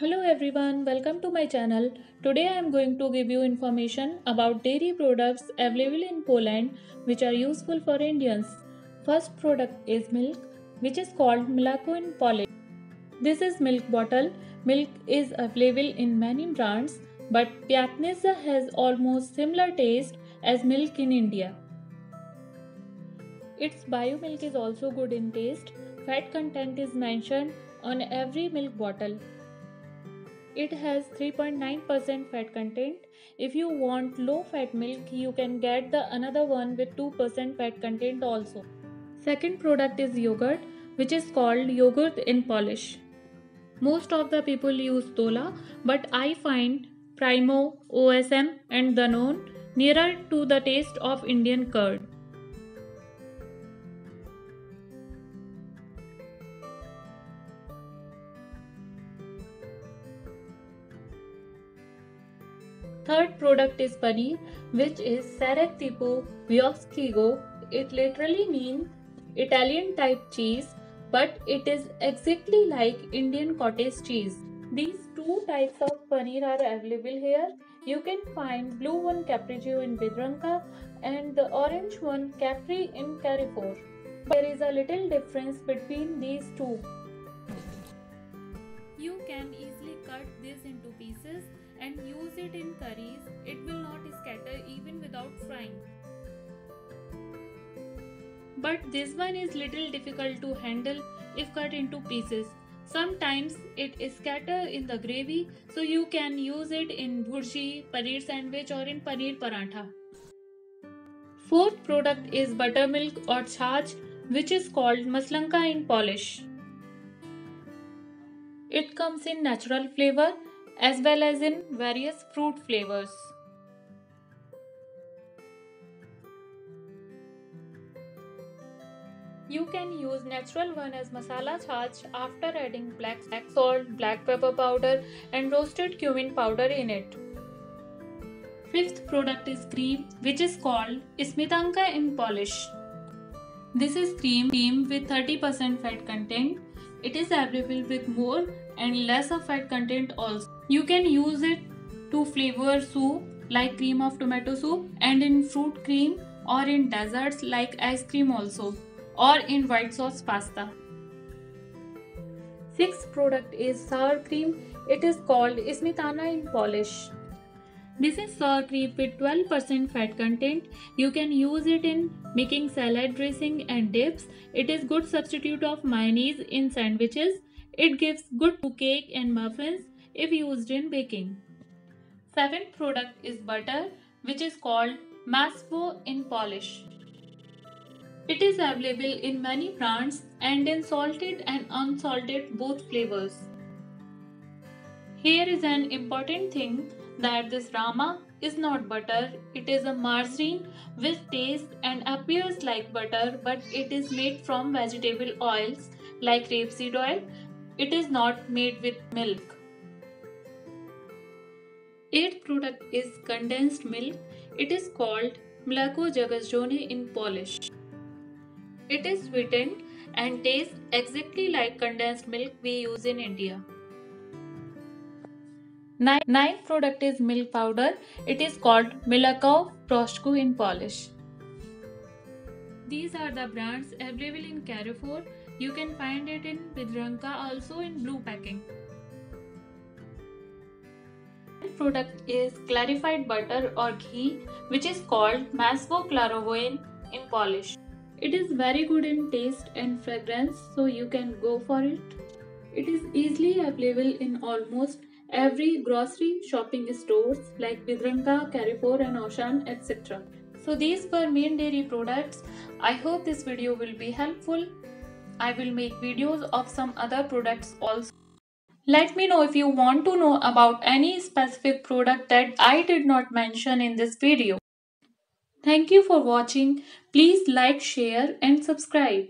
Hello everyone, welcome to my channel. Today I am going to give you information about dairy products available in Poland which are useful for Indians. First product is milk, which is called Mleko in Polish. This is milk bottle. Milk is available in many brands, but Pyatnitsa has almost similar taste as milk in India. Its bio milk is also good in taste. Fat content is mentioned on every milk bottle. It has 3.9% fat content. If you want low fat milk, you can get the another one with 2% fat content also. Second product is yogurt, which is called yogurt in Polish. Most of the people use Tola, but I find Primo, OSM and Danone nearer to the taste of Indian curd. Third product is paneer, which is Serek tipo Vioskigo. It literally means Italian type cheese, but it is exactly like Indian cottage cheese. These two types of paneer are available here. You can find blue one Capriccio in Vidranka and the orange one Capri in Carrefour. There is a little difference between these two. You can easily cut this into pieces and use it in curries. It will not scatter even without frying. But this one is little difficult to handle if cut into pieces. Sometimes it scatter in the gravy, so you can use it in bhurji, paneer sandwich or in paneer paratha. Fourth product is buttermilk or chach, which is called maslanka in Polish. It comes in natural flavor as well as in various fruit flavors. You can use natural one as masala chach after adding black salt, black pepper powder and roasted cumin powder in it. Fifth product is cream, which is called smitanka in Polish. This is cream with 30% fat content. It is available with more and less of fat content also. You can use it to flavor soup like cream of tomato soup and in fruit cream or in desserts like ice cream also or in white sauce pasta. Sixth product is sour cream. It is called smetana in Polish. This is sour cream with 12% fat content. You can use it in making salad dressing and dips. It is good substitute of mayonnaise in sandwiches. It gives good to cake and muffins if used in baking. Seventh product is butter, which is called masło in Polish. It is available in many brands and in salted and unsalted both flavors. Here is an important thing that this Rama is not butter, it is a margarine which tastes and appears like butter, but it is made from vegetable oils like rapeseed oil. It is not made with milk. Eighth product is condensed milk. It is called Mleko Jagozdzone in Polish. It is sweetened and tastes exactly like condensed milk we use in India. Ninth product is milk powder. It is called Mleko Prostku in Polish. These are the brands available in Carrefour. You can find it in Vidranka also in blue packing. The product is clarified butter or ghee, which is called Masło Klarowoin in Polish. It is very good in taste and fragrance, so you can go for it. It is easily available in almost every grocery shopping stores like Vidranka, Carrefour and Auchan, etc. So these were main dairy products. I hope this video will be helpful. I will make videos of some other products also. Let me know if you want to know about any specific product that I did not mention in this video. Thank you for watching. Please like, share and subscribe.